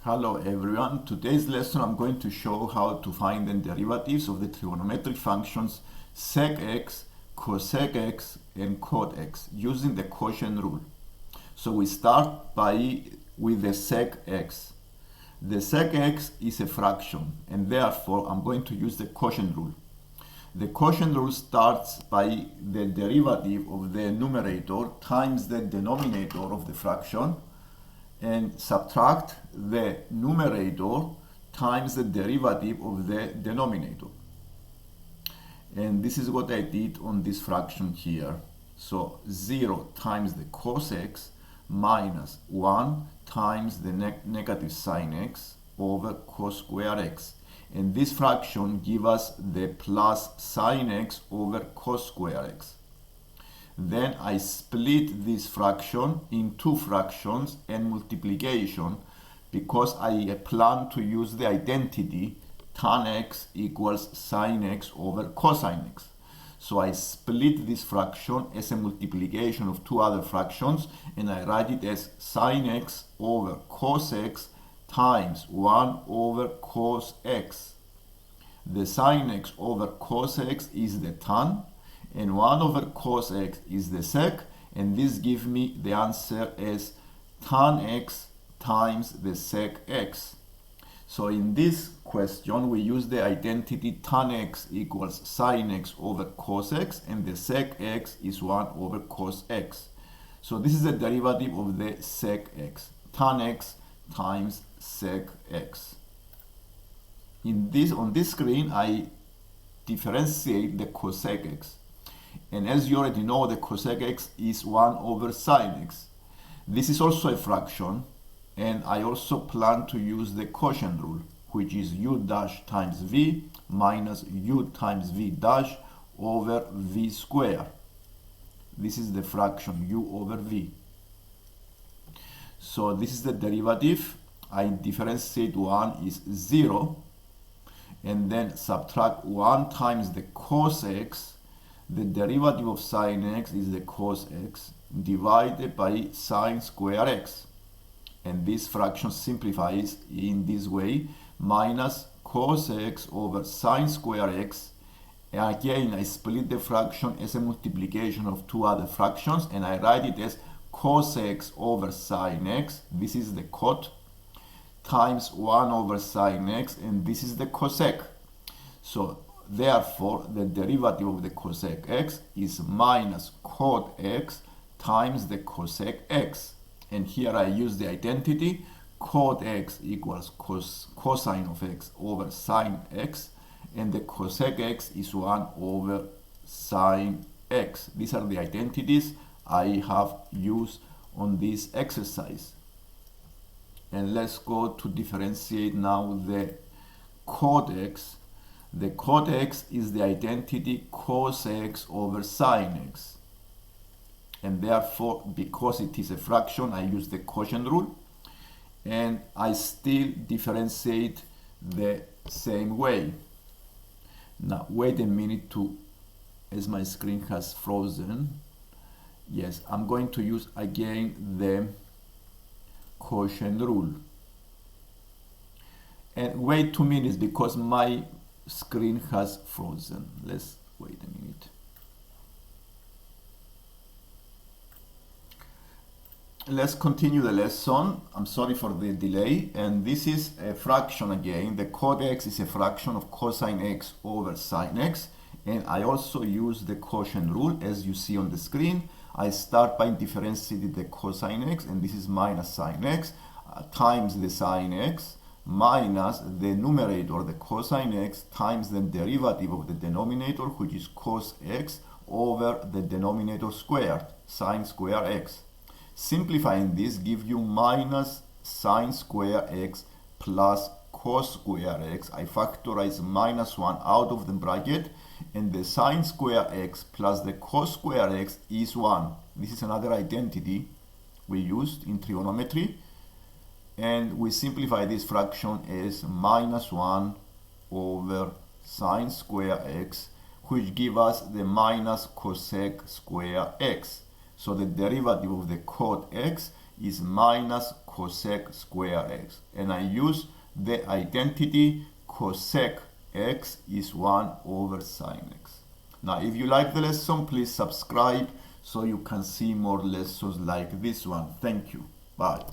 Hello everyone. Today's lesson I'm going to show how to find the derivatives of the trigonometric functions SecX, CosecX and CotX using the quotient rule. So we start with the SecX. The SecX is a fraction and therefore I'm going to use the quotient rule. The quotient rule starts by the derivative of the numerator times the denominator of the fraction and subtract the numerator times the derivative of the denominator. And this is what I did on this fraction here. So 0 times the cos x minus 1 times the negative sine x over cos square x. And this fraction gives us the plus sine x over cos square x. Then I split this fraction in two fractions and multiplication because I plan to use the identity tan x equals sine x over cosine x. So I split this fraction as a multiplication of two other fractions and I write it as sine x over cos x times 1 over cos x. The sine x over cos x is the tan and 1 over cos x is the sec, and this gives me the answer as tan x times the sec x. So in this question we use the identity tan x equals sine x over cos x and the sec x is 1 over cos x. So this is the derivative of the sec x, tan x times sec x. On this screen I differentiate the cosec x. And as you already know, the cosec x is 1 over sine x. This is also a fraction, and I also plan to use the quotient rule, which is u dash times v minus u times v dash over v square. This is the fraction u over v. So this is the derivative. I differentiate 1 is 0, and then subtract 1 times the cos x. The derivative of sine x is the cos x divided by sine square x. And this fraction simplifies in this way, minus cos x over sine square x. And again, I split the fraction as a multiplication of two other fractions and I write it as cos x over sine x. This is the cot times 1 over sine x, and this is the cosec. So therefore, the derivative of the cosec x is minus cot x times the cosec x. And here I use the identity cot x equals cosine of x over sine x, and the cosec x is 1 over sine x. These are the identities I have used on this exercise. And let's go to differentiate now the cot x. The cot x is the identity cos x over sine x. And therefore, because it is a fraction, I use the quotient rule. And I still differentiate the same way. Now, wait a minute as my screen has frozen. Yes, I'm going to use again the quotient rule. And wait 2 minutes because my screen has frozen. Let's wait a minute. Let's continue the lesson. I'm sorry for the delay. And this is a fraction again. The cot x is a fraction of cosine x over sine x. And I also use the quotient rule as you see on the screen. I start by differentiating the cosine x, and this is minus sine x times the sine x minus the numerator, the cosine x, times the derivative of the denominator, which is cos x, over the denominator squared, sine square x. Simplifying this gives you minus sine square x plus cos square x. I factorize minus 1 out of the bracket, and the sine square x plus the cos square x is 1. This is another identity we used in trigonometry. And we simplify this fraction as minus 1 over sine square x, which gives us the minus cosec square x. So the derivative of the cot x is minus cosec square x. And I use the identity cosec x is 1 over sine x. Now, if you like the lesson, please subscribe so you can see more lessons like this one. Thank you. Bye.